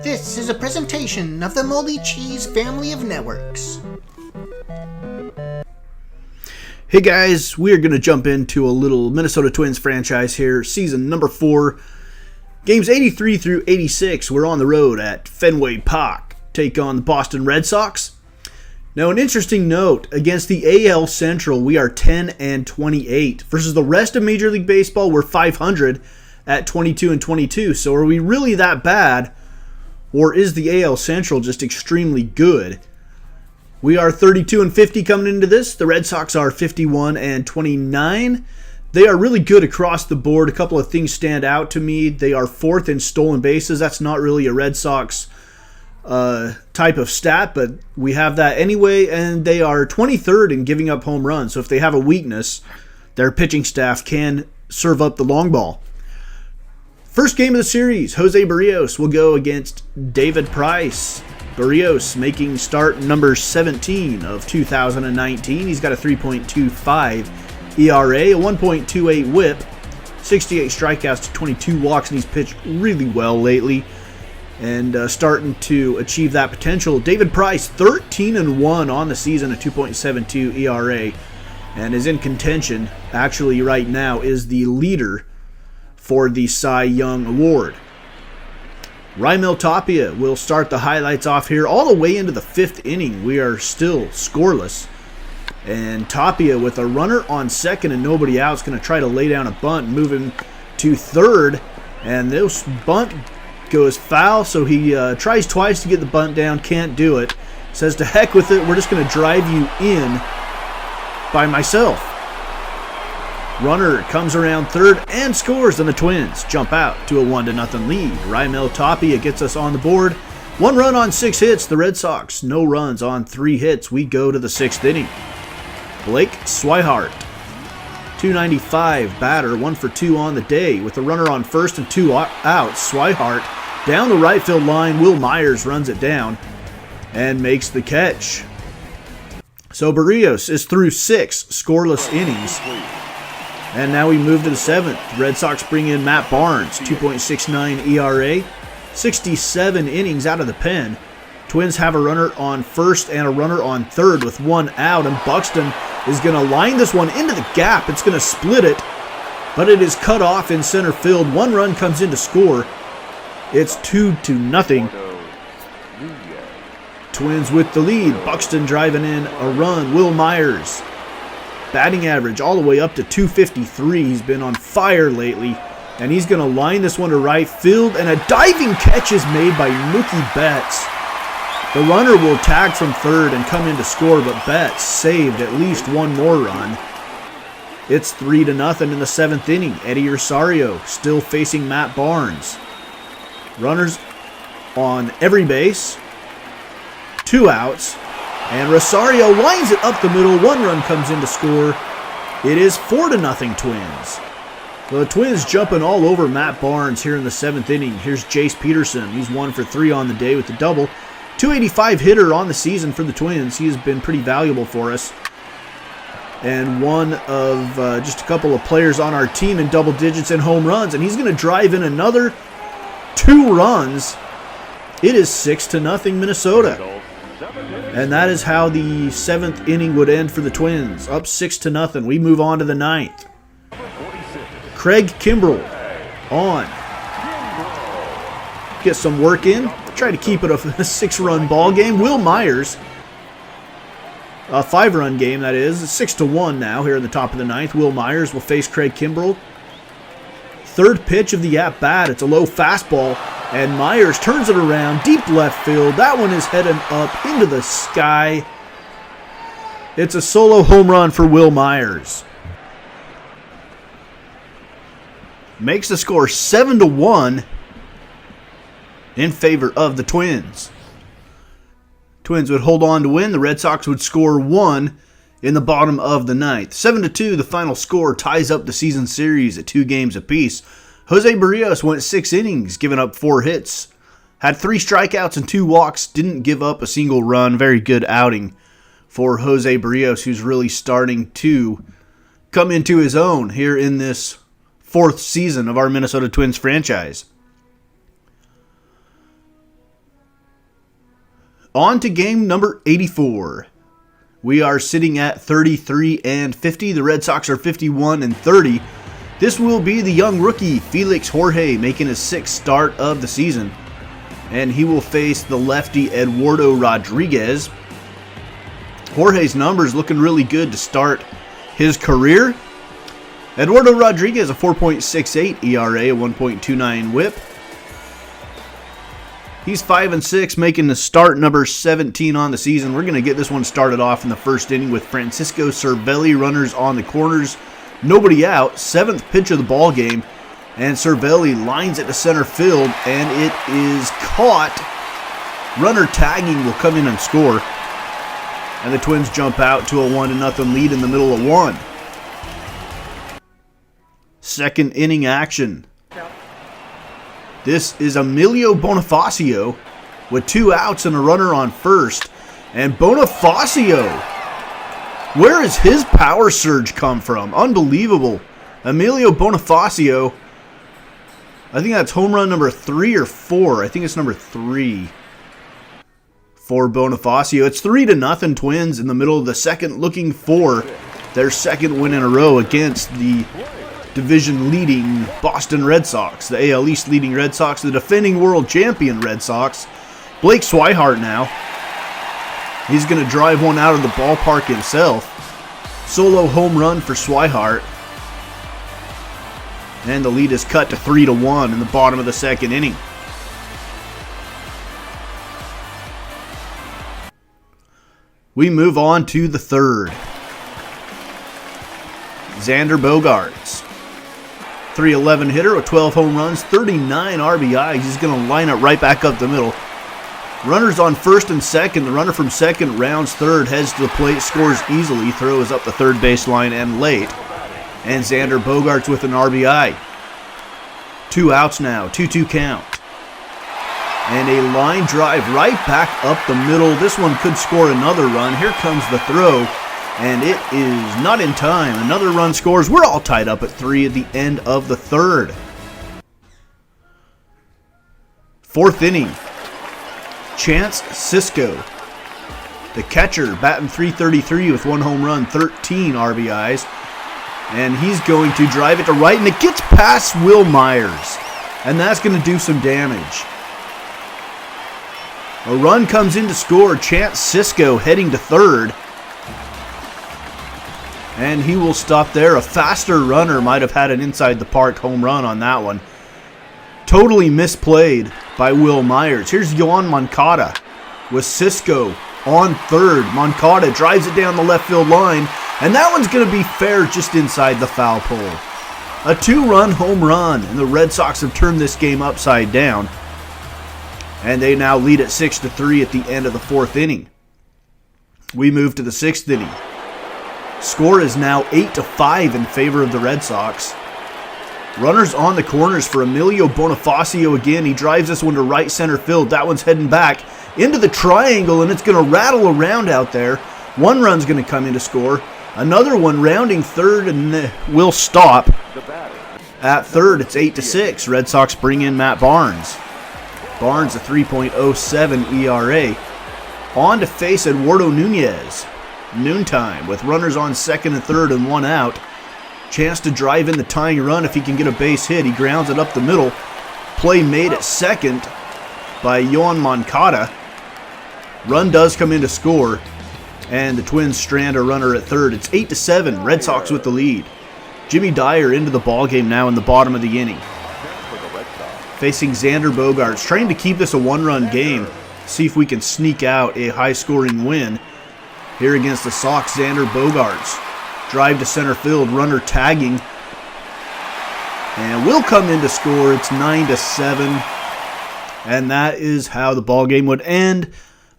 This is a presentation of the Moldy Cheese family of networks. Hey guys, we are going to jump into a little Minnesota Twins franchise here, season number 4. Games 83 through 86, we're on the road at Fenway Park, take on the Boston Red Sox. Now an interesting note, against the AL Central, we are 10-28. Versus the rest of Major League Baseball, we're 500 at 22-22. So are we really that bad? Or is the AL Central just extremely good? We are 32-50 coming into this. The Red Sox are 51-29. They are really good across the board. A couple of things stand out to me. They are 4th in stolen bases. That's not really a Red Sox type of stat, but we have that anyway. And they are 23rd in giving up home runs. So if they have a weakness, their pitching staff can serve up the long ball. First game of the series, Jose Barrios will go against David Price. Barrios making start number 17 of 2019. He's got a 3.25 ERA, a 1.28 whip, 68 strikeouts to 22 walks, and he's pitched really well lately and starting to achieve that potential. David Price, 13-1 on the season, a 2.72 ERA, and is in contention. Actually, right now, is the leader for the Cy Young Award. Raimel Tapia will start the highlights off here all the way into the 5th inning. We are still scoreless. And Tapia, with a runner on second and nobody out, is going to try to lay down a bunt and move him to third. And this bunt goes foul, so he tries twice to get the bunt down, can't do it. Says to heck with it, we're just going to drive you in by myself. Runner comes around third and scores, and the Twins jump out to a 1-0 lead. Raimel Tapia gets us on the board. 1 run on 6 hits. The Red Sox, no runs on 3 hits. We go to the 6th inning. Blake Swihart, 295 batter, 1 for 2 on the day. With a runner on first and 2 outs, Swihart down the right field line. Will Myers runs it down and makes the catch. So Barrios is through 6 scoreless innings. And now we move to the 7th. Red Sox bring in Matt Barnes, 2.69 ERA, 67 innings out of the pen. Twins have a runner on first and a runner on third with 1 out, and Buxton is going to line this one into the gap. It's going to split it, but it is cut off in center field. 1 run comes in to score. It's 2-0. Twins with the lead. Buxton driving in a run. Will Myers, batting average all the way up to 253. He's been on fire lately. And he's going to line this one to right field. And a diving catch is made by Mookie Betts. The runner will tag from third and come in to score, but Betts saved at least 1 more run. It's 3-0 in the 7th inning. Eddie Rosario still facing Matt Barnes. Runners on every base. 2 outs. And Rosario lines it up the middle. 1 run comes in to score. It is 4-0 Twins. The Twins jumping all over Matt Barnes here in the 7th inning. Here's Jace Peterson. He's 1 for 3 on the day with the double. 285 hitter on the season for the Twins. He has been pretty valuable for us. And one of just a couple of players on our team in double digits and home runs. And he's going to drive in another 2 runs. It is 6-0 Minnesota. And that is how the 7th inning would end for the Twins. Up 6-0. We move on to the 9th. Craig Kimbrell on. Get some work in. Try to keep it a 6-run ball game. Will Myers, a 5-run game that is. 6-1 now here in the top of the 9th. Will Myers will face Craig Kimbrell. 3rd pitch of the at-bat. It's a low fastball. And Myers turns it around, deep left field. That one is heading up into the sky. It's a solo home run for Will Myers. Makes the score 7-1 in favor of the Twins. Twins would hold on to win. The Red Sox would score 1 in the bottom of the 9th. 7-2, the final score ties up the season series at 2 games apiece. Jose Barrios went 6 innings, giving up 4 hits. Had 3 strikeouts and 2 walks, didn't give up a single run. Very good outing for Jose Barrios, who's really starting to come into his own here in this 4th season of our Minnesota Twins franchise. On to game number 84. We are sitting at 33-50. The Red Sox are 51-30. This will be the young rookie, Felix Jorge, making his 6th start of the season. And he will face the lefty, Eduardo Rodriguez. Jorge's numbers looking really good to start his career. Eduardo Rodriguez, a 4.68 ERA, a 1.29 whip. He's 5-6, making the start number 17 on the season. We're going to get this one started off in the first inning with Francisco Cervelli, runners on the corners. Nobody out, 7th pitch of the ball game. And Cervelli lines it to center field, and it is caught. Runner tagging will come in and score. And the Twins jump out to a 1-0 lead in the middle of one. Second inning action. This is Emilio Bonifacio with 2 outs and a runner on first. And Bonifacio, where has his power surge come from? Unbelievable. Emilio Bonifacio, I think that's home run number 3 or 4. I think it's number 3 for Bonifacio. It's 3-0 Twins in the middle of the second, looking for their second win in a row against the division-leading Boston Red Sox, the AL East leading Red Sox, the defending world champion Red Sox. Blake Swihart now. He's going to drive one out of the ballpark himself. Solo home run for Swihart. And the lead is cut to 3-1 in the bottom of the second inning. We move on to the third. Xander Bogaerts, 311 hitter with 12 home runs, 39 RBIs. He's going to line it right back up the middle. Runners on first and second. The runner from second rounds third, heads to the plate, scores easily, throws up the third baseline and late. And Xander Bogaerts with an RBI. 2 outs now, 2-2 count. And a line drive right back up the middle. This one could score another run. Here comes the throw. And it is not in time. Another run scores. We're all tied up at 3 at the end of the third. Fourth inning. Chance Sisco, the catcher, batting .333 with 1 home run, 13 RBIs. And he's going to drive it to right, and it gets past Will Myers. And that's going to do some damage. A run comes in to score. Chance Sisco heading to third. And he will stop there. A faster runner might have had an inside the park home run on that one. Totally misplayed by Will Myers. Here's Yoan Moncada with Sisco on third. Moncada drives it down the left field line. And that one's going to be fair just inside the foul pole. A 2-run home run. And the Red Sox have turned this game upside down. And they now lead at 6-3 at the end of the fourth inning. We move to the sixth inning. Score is now 8-5 in favor of the Red Sox. Runners on the corners for Emilio Bonifacio again. He drives this one to right center field. That one's heading back into the triangle, and it's going to rattle around out there. 1 run's going to come in to score. Another one rounding third and will stop. At third, it's 8-6. Red Sox bring in Matt Barnes. Barnes, a 3.07 ERA. On to face Eduardo Nunez. Noontime with runners on second and third and 1 out. Chance to drive in the tying run if he can get a base hit. He grounds it up the middle. Play made at second by Yoan Moncada. Run does come in to score. And the Twins strand a runner at third. It's 8-7. Red Sox with the lead. Jimmy Dyer into the ballgame now in the bottom of the inning. Facing Xander Bogaerts. Trying to keep this a 1-run game. See if we can sneak out a high-scoring win. Here against the Sox, Xander Bogaerts. Drive to center field, runner tagging. And will come in to score. It's 9-7. And that is how the ball game would end.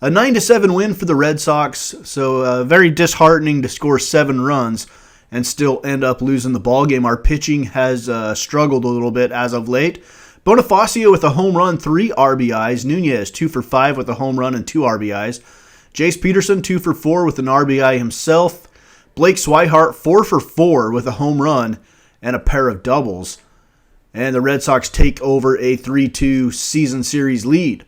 A 9-7 win for the Red Sox. So very disheartening to score 7 runs and still end up losing the ball game. Our pitching has struggled a little bit as of late. Bonifacio with a home run, 3 RBIs. Nunez 2 for 5 with a home run and 2 RBIs. Jace Peterson 2 for 4 with an RBI himself. Blake Swihart 4 for 4 with a home run and a pair of doubles. And the Red Sox take over a 3-2 season series lead.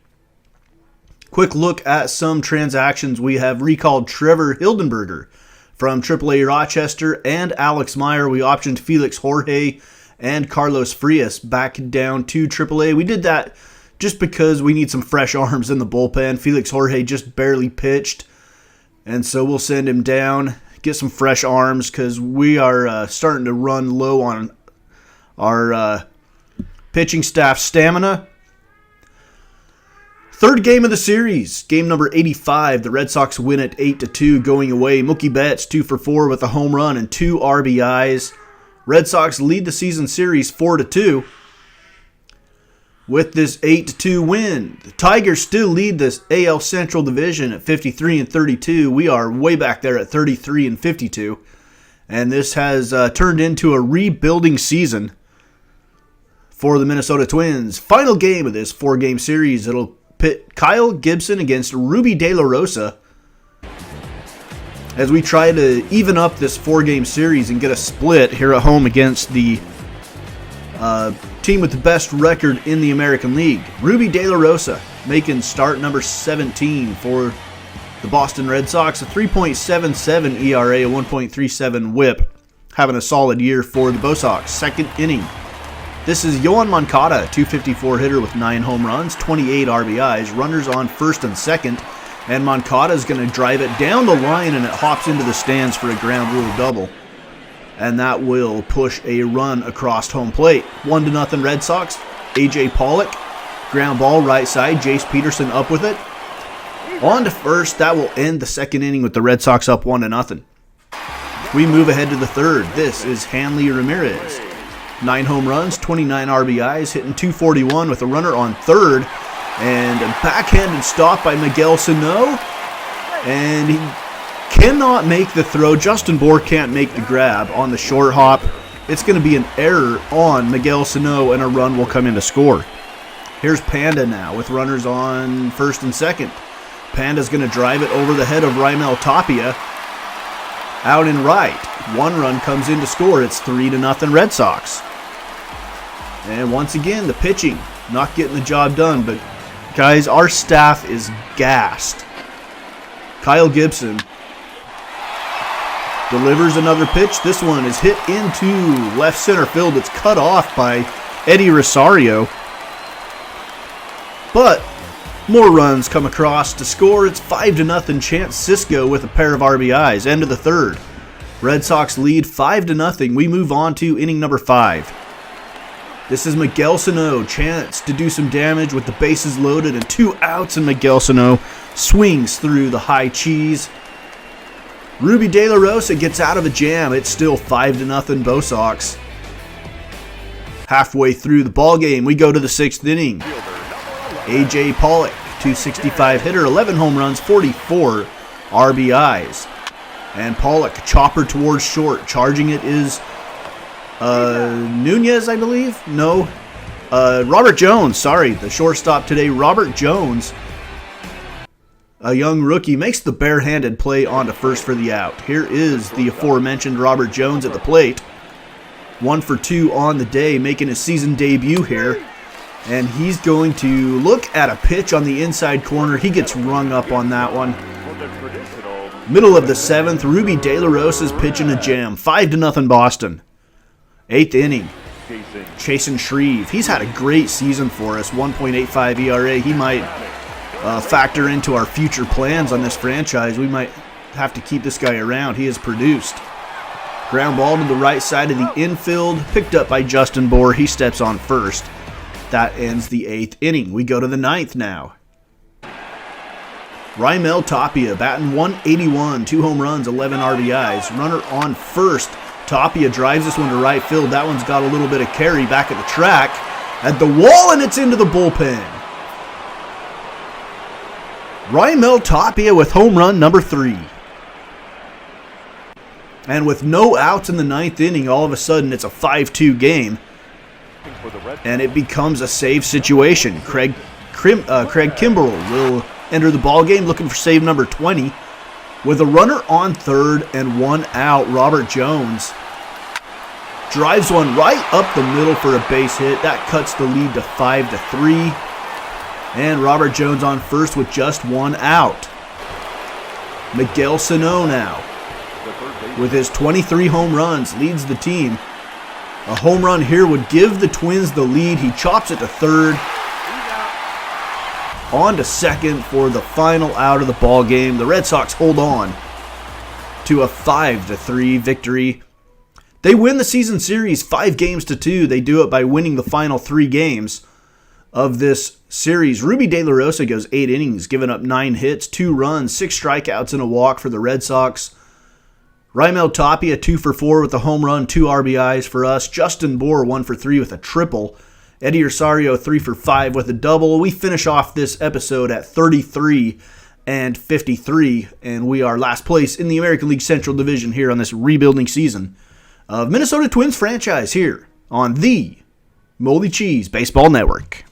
Quick look at some transactions. We have recalled Trevor Hildenberger from AAA Rochester and Alex Meyer. We optioned Felix Jorge and Carlos Frias back down to AAA. We did that just because we need some fresh arms in the bullpen. Felix Jorge just barely pitched, and so we'll send him down, get some fresh arms, because we are starting to run low on our pitching staff stamina. Third game of the series, game number 85. The Red Sox win it 8-2 going away. Mookie Betts 2 for 4 with a home run and 2 RBIs. Red Sox lead the season series 4-2 with this 8-2 win. The Tigers still lead this AL Central Division at 53-32. We are way back there at 33-52. And this has turned into a rebuilding season for the Minnesota Twins. Final game of this 4-game series. It'll pit Kyle Gibson against Ruby De La Rosa as we try to even up this 4-game series and get a split here at home against the team with the best record in the American League. Ruby De La Rosa making start number 17 for the Boston Red Sox. A 3.77 ERA, a 1.37 whip. Having a solid year for the Bo Sox. Second inning. This is Yohan Moncada, 254 hitter with 9 home runs, 28 RBIs, runners on first and second, and Moncada is going to drive it down the line and it hops into the stands for a ground rule double. And that will push a run across home plate. 1-0 Red Sox. AJ Pollock, ground ball right side, Jace Peterson up with it. On to first, that will end the second inning with the Red Sox up 1-0. We move ahead to the third. This is Hanley Ramirez. 9 home runs, 29 RBIs, hitting .241 with a runner on third. And a backhanded stop by Miguel Sano. And he cannot make the throw. Justin Bohr can't make the grab on the short hop. It's going to be an error on Miguel Sano, and a run will come in to score. Here's Panda now with runners on first and second. Panda's going to drive it over the head of Raimel Tapia. Out in right. 1 run comes in to score. It's 3-0 Red Sox. And once again, the pitching not getting the job done. But, guys, our staff is gassed. Kyle Gibson delivers another pitch. This one is hit into left center field. It's cut off by Eddie Rosario. But more runs come across to score. It's 5-0 Chance Sisco with a pair of RBIs. End of the third. Red Sox lead 5-0. We move on to inning number 5. This is Miguel Sano. Chance to do some damage with the bases loaded and 2 outs, and Miguel Sano swings through the high cheese. Ruby De La Rosa gets out of a jam. It's still 5-0 Bo Sox. Halfway through the ball game, we go to the 6th inning. AJ Pollock, 265 hitter, 11 home runs, 44 RBIs. And Pollock, chopper towards short. Charging it is Nunez, I believe? No. Robert Jones, sorry. The shortstop today, Robert Jones, a young rookie, makes the barehanded play onto first for the out. Here is the aforementioned Robert Jones at the plate. 1 for 2 on the day, making his season debut here. And he's going to look at a pitch on the inside corner. He gets rung up on that one. Middle of the 7th, Ruby De La Rosa's pitching a jam. 5-0 Boston. 8th inning. Chasen Shreve. He's had a great season for us. 1.85 ERA. He might factor into our future plans on this franchise. We might have to keep this guy around. He has produced. Ground ball to the right side of the infield. Picked up by Justin Bohr. He steps on first. That ends the 8th inning. We go to the 9th now. Raimel Tapia batting .181, 2 home runs, 11 RBIs. Runner on first. Tapia drives this one to right field. That one's got a little bit of carry back at the track. At the wall, and it's into the bullpen. Raimel Tapia with home run number 3. And with no outs in the 9th inning, all of a sudden it's a 5-2 game. And it becomes a save situation. Craig Kimbrell will enter the ball game looking for save number 20. With a runner on third and 1 out, Robert Jones drives one right up the middle for a base hit. That cuts the lead to 5-3. And Robert Jones on first with just one out. Miguel Sano now, with his 23 home runs, leads the team. A home run here would give the Twins the lead. He chops it to third. On to second for the final out of the ball game. The Red Sox hold on to a 5-3 victory. They win the season series 5-2. They do it by winning the final 3 games of this series. Ruby De La Rosa goes 8 innings, giving up 9 hits, 2 runs, 6 strikeouts, and a walk for the Red Sox. Raimel Tapia 2 for 4 with a home run, 2 RBIs for us. Justin Bour 1 for 3 with a triple. Eddie Rosario 3 for 5 with a double. We finish off this episode at 33-53, and we are last place in the American League Central Division here on this rebuilding season of Minnesota Twins franchise here on the Moldy Cheese Baseball Network.